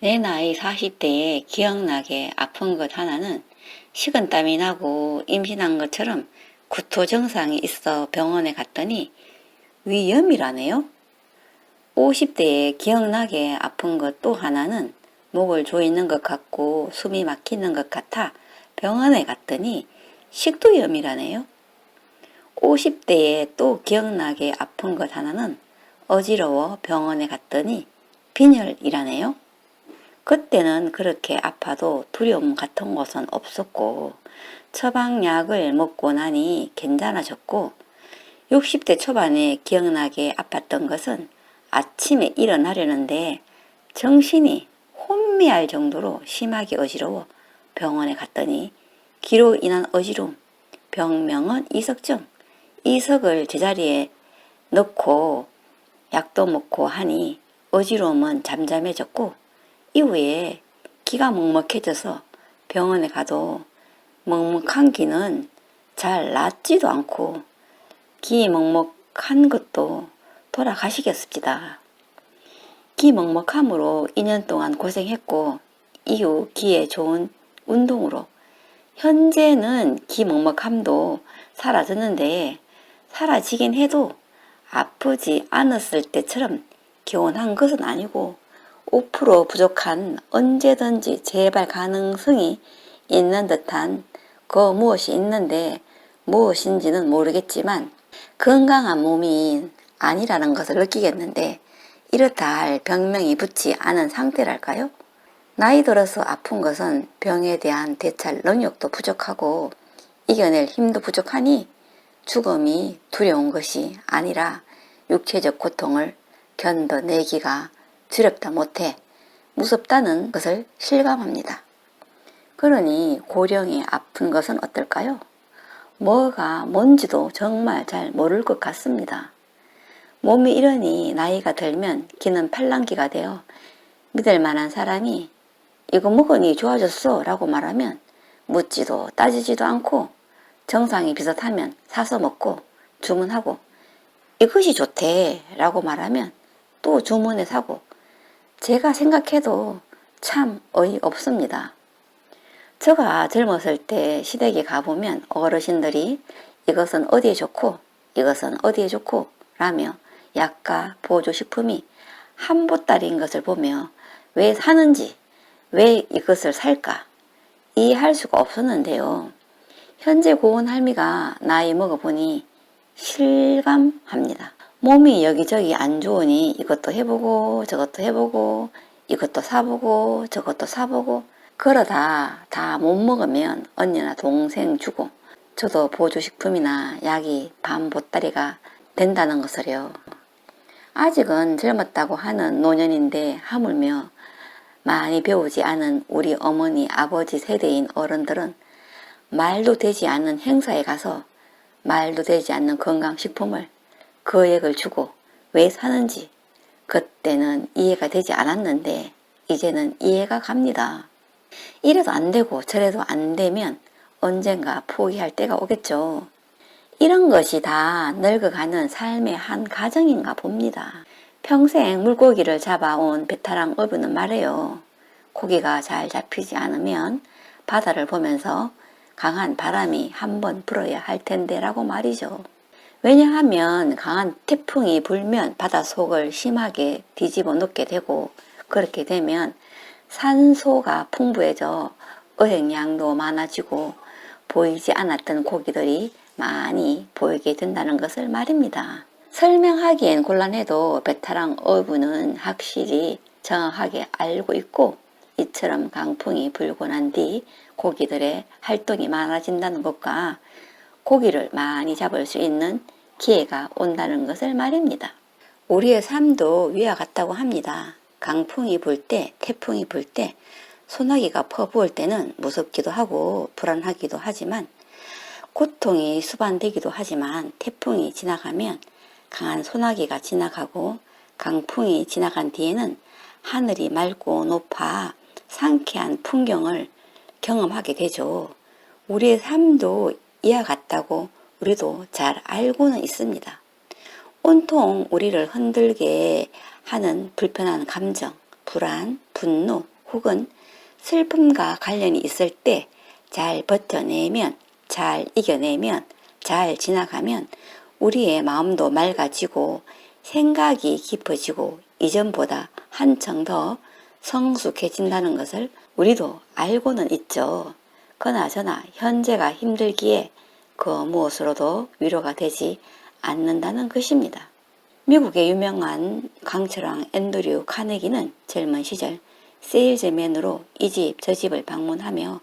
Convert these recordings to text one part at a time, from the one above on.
내 나이 40대에 기억나게 아픈 것 하나는 식은땀이 나고 임신한 것처럼 구토 증상이 있어 병원에 갔더니 위염이라네요. 50대에 기억나게 아픈 것 또 하나는 목을 조이는 것 같고 숨이 막히는 것 같아 병원에 갔더니 식도염이라네요. 50대에 또 기억나게 아픈 것 하나는 어지러워 병원에 갔더니 빈혈이라네요. 그때는 그렇게 아파도 두려움 같은 것은 없었고 처방약을 먹고 나니 괜찮아졌고 60대 초반에 기억나게 아팠던 것은 아침에 일어나려는데 정신이 혼미할 정도로 심하게 어지러워 병원에 갔더니 기로 인한 어지러움, 병명은 이석증, 이석을 제자리에 넣고 약도 먹고 하니 어지러움은 잠잠해졌고 이후에 기가 먹먹해져서 병원에 가도 먹먹한 기는 잘 낫지도 않고 기 먹먹한 것도 돌아가시겠습니다. 기 먹먹함으로 2년 동안 고생했고 이후 기에 좋은 운동으로 현재는 기 먹먹함도 사라졌는데 사라지긴 해도 아프지 않았을 때처럼 개운한 것은 아니고 5% 부족한 언제든지 재발 가능성이 있는 듯한 그 무엇이 있는데 무엇인지는 모르겠지만 건강한 몸이 아니라는 것을 느끼겠는데 이렇다 할 병명이 붙지 않은 상태랄까요? 나이 들어서 아픈 것은 병에 대한 대처 능력도 부족하고 이겨낼 힘도 부족하니 죽음이 두려운 것이 아니라 육체적 고통을 견뎌내기가 두렵다 못해 무섭다는 것을 실감합니다. 그러니 고령이 아픈 것은 어떨까요? 뭐가 뭔지도 정말 잘 모를 것 같습니다. 몸이 이러니 나이가 들면 기는 팔랑귀가 되어 믿을 만한 사람이 이거 먹으니 좋아졌어 라고 말하면 묻지도 따지지도 않고 정상이 비슷하면 사서 먹고 주문하고 이것이 좋대 라고 말하면 또 주문해 사고 제가 생각해도 참 어이없습니다. 제가 젊었을 때 시댁에 가보면 어르신들이 이것은 어디에 좋고 이것은 어디에 좋고 라며 약과 보조식품이 한 보따리인 것을 보며 왜 사는지 왜 이것을 살까 이해할 수가 없었는데요. 현재 고운 할미가 나이 먹어보니 실감합니다. 몸이 여기저기 안 좋으니 이것도 해보고 저것도 해보고 이것도 사보고 저것도 사보고 그러다 다 못 먹으면 언니나 동생 주고 저도 보조식품이나 약이 반 보따리가 된다는 것을요. 아직은 젊었다고 하는 노년인데 하물며 많이 배우지 않은 우리 어머니 아버지 세대인 어른들은 말도 되지 않는 행사에 가서 말도 되지 않는 건강식품을 거액을 주고 왜 사는지 그때는 이해가 되지 않았는데 이제는 이해가 갑니다. 이래도 안 되고 저래도 안 되면 언젠가 포기할 때가 오겠죠. 이런 것이 다 늙어가는 삶의 한 과정인가 봅니다. 평생 물고기를 잡아온 베테랑 어부는 말해요. 고기가 잘 잡히지 않으면 바다를 보면서 강한 바람이 한번 불어야 할 텐데 라고 말이죠. 왜냐하면 강한 태풍이 불면 바닷속을 심하게 뒤집어 놓게 되고 그렇게 되면 산소가 풍부해져 어획량도 많아지고 보이지 않았던 고기들이 많이 보이게 된다는 것을 말입니다. 설명하기엔 곤란해도 베테랑 어부는 확실히 정확하게 알고 있고 이처럼 강풍이 불고 난 뒤 고기들의 활동이 많아진다는 것과 고기를 많이 잡을 수 있는 기회가 온다는 것을 말입니다. 우리의 삶도 위와 같다고 합니다. 강풍이 불 때, 태풍이 불 때, 소나기가 퍼부을 때는 무섭기도 하고 불안하기도 하지만 고통이 수반되기도 하지만 태풍이 지나가면 강한 소나기가 지나가고 강풍이 지나간 뒤에는 하늘이 맑고 높아 상쾌한 풍경을 경험하게 되죠. 우리의 삶도 이와 같다고 우리도 잘 알고는 있습니다. 온통 우리를 흔들게 하는 불편한 감정, 불안, 분노, 혹은 슬픔과 관련이 있을 때 잘 버텨내면, 잘 이겨내면, 잘 지나가면 우리의 마음도 맑아지고 생각이 깊어지고 이전보다 한층 더 성숙해진다는 것을 우리도 알고는 있죠. 그나저나 현재가 힘들기에 그 무엇으로도 위로가 되지 않는다는 것입니다. 미국의 유명한 강철왕 앤드류 카네기는 젊은 시절 세일즈맨으로 이 집 저 집을 방문하며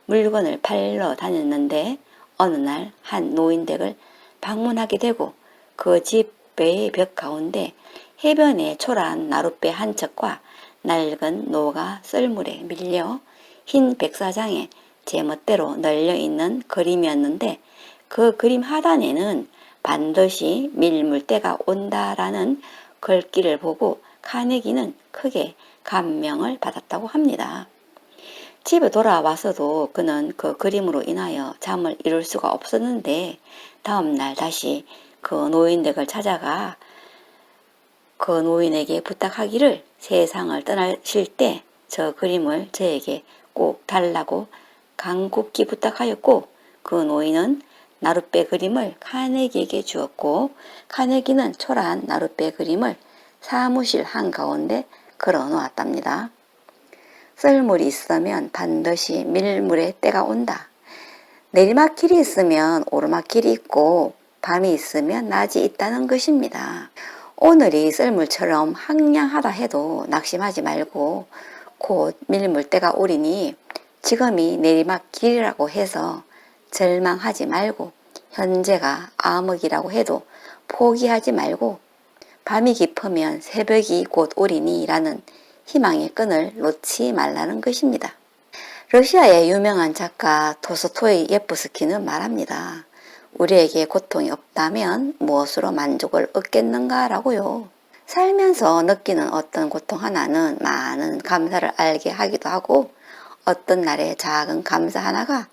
물건을 팔러 다녔는데 어느 날 한 노인댁을 방문하게 되고 그 집의 벽 가운데 해변의 초라한 나룻배 한 척과 낡은 노가 썰물에 밀려 흰 백사장에 제멋대로 널려있는 그림이었는데 그 그림 하단에는 반드시 밀물 때가 온다라는 글귀를 보고 카네기는 크게 감명을 받았다고 합니다. 집에 돌아와서도 그는 그 그림으로 인하여 잠을 이룰 수가 없었는데 다음날 다시 그 노인댁을 찾아가 그 노인에게 부탁하기를 세상을 떠나실 때 저 그림을 저에게 꼭 달라고 간곡히 부탁하였고 그 노인은 나룻배 그림을 카네기에게 주었고 카네기는 초라한 나룻배 그림을 사무실 한가운데 걸어 놓았답니다. 썰물이 있으면 반드시 밀물의 때가 온다. 내리막길이 있으면 오르막길이 있고 밤이 있으면 낮이 있다는 것입니다. 오늘이 썰물처럼 황량하다 해도 낙심하지 말고 곧 밀물 때가 오리니 지금이 내리막길이라고 해서 절망하지 말고 현재가 암흑이라고 해도 포기하지 말고 밤이 깊으면 새벽이 곧 오리니 라는 희망의 끈을 놓지 말라는 것입니다. 러시아의 유명한 작가 토스토이 예프스키는 말합니다. 우리에게 고통이 없다면 무엇으로 만족을 얻겠는가 라고요. 살면서 느끼는 어떤 고통 하나는 많은 감사를 알게 하기도 하고 어떤 날의 작은 감사 하나가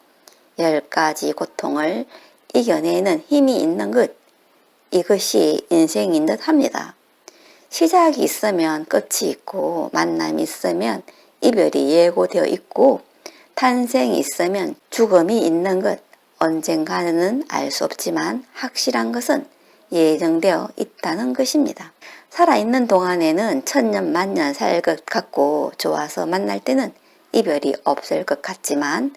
10가지 고통을 이겨내는 힘이 있는 것, 이것이 인생인 듯 합니다. 시작이 있으면 끝이 있고 만남이 있으면 이별이 예고되어 있고 탄생이 있으면 죽음이 있는 것, 언젠가는 알 수 없지만 확실한 것은 예정되어 있다는 것입니다. 살아있는 동안에는 천년 만년 살 것 같고 좋아서 만날 때는 이별이 없을 것 같지만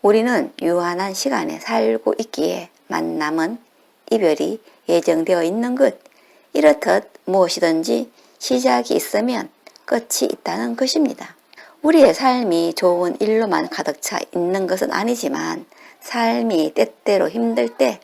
우리는 유한한 시간에 살고 있기에 만남은 이별이 예정되어 있는 것, 이렇듯 무엇이든지 시작이 있으면 끝이 있다는 것입니다. 우리의 삶이 좋은 일로만 가득 차 있는 것은 아니지만 삶이 때때로 힘들 때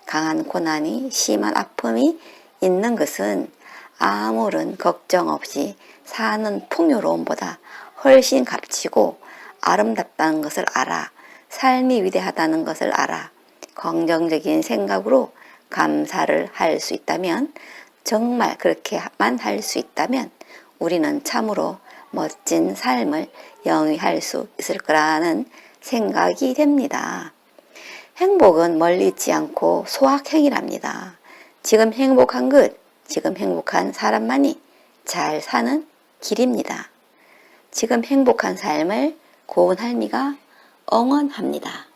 강한 고난이 심한 아픔이 있는 것은 아무런 걱정 없이 사는 풍요로움보다 훨씬 값지고 아름답다는 것을 알아. 삶이 위대하다는 것을 알아. 긍정적인 생각으로 감사를 할 수 있다면, 정말 그렇게만 할 수 있다면 우리는 참으로 멋진 삶을 영위할 수 있을 거라는 생각이 됩니다. 행복은 멀리 있지 않고 소확행이랍니다. 지금 행복한 것, 지금 행복한 사람만이 잘 사는 길입니다. 지금 행복한 삶을 고운 할미가 응원합니다.